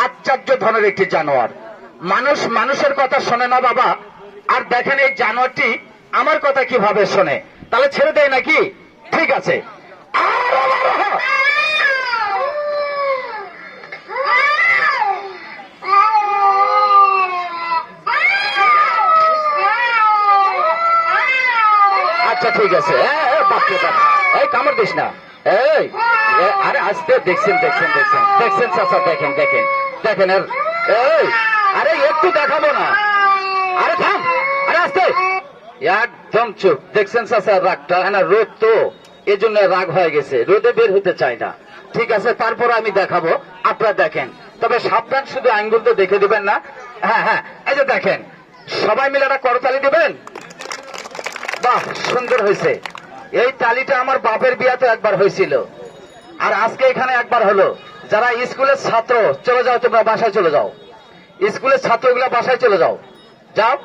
আশ্চর্য ধরনের একটি জানোয়ার। মানুষ মানুষের কথা শোনে না বাবা, আর দেখেন এই জানোয়ারটি আমার কথা কিভাবে শোনে। তাহলে ছেড়ে দেয় নাকি? ঠিক আছে। আচ্ছা ঠিক আছে, এই কামড় দিস না। এই আরে আসতে দেখছেন দেখছেন দেখছেন দেখছেন চাচা, দেখেন দেখেন দেখেন। এই আরে একটু দেখাবো না, আরে থাম, আরে আসতে একদম চুপ। দেখছেন চাচা রাগটা, হ্যাঁ রোদ তো এই জন্য রাগ হয়ে গেছে, রোদে বের হতে চায় না। ঠিক আছে, তারপর আমি দেখাবো, আপনারা দেখেন। তবে সাবধান, শুধু আঙ্গুল তো দেখে দিবেন না। হ্যাঁ হ্যাঁ, এই যে দেখেন, সবাই মিলে একটা করতালি দিবেন। বাহ, সুন্দর হয়েছে। এই তালিটা আমার বাপের বিয়াতে একবার হয়েছিল, আর আজকে এখানে একবার হলো। যারা স্কুলের ছাত্র চলে যাও, তোমরা বাসায় চলে যাও। স্কুলের ছাত্রগুলা বাসায় চলে যাও, যাও।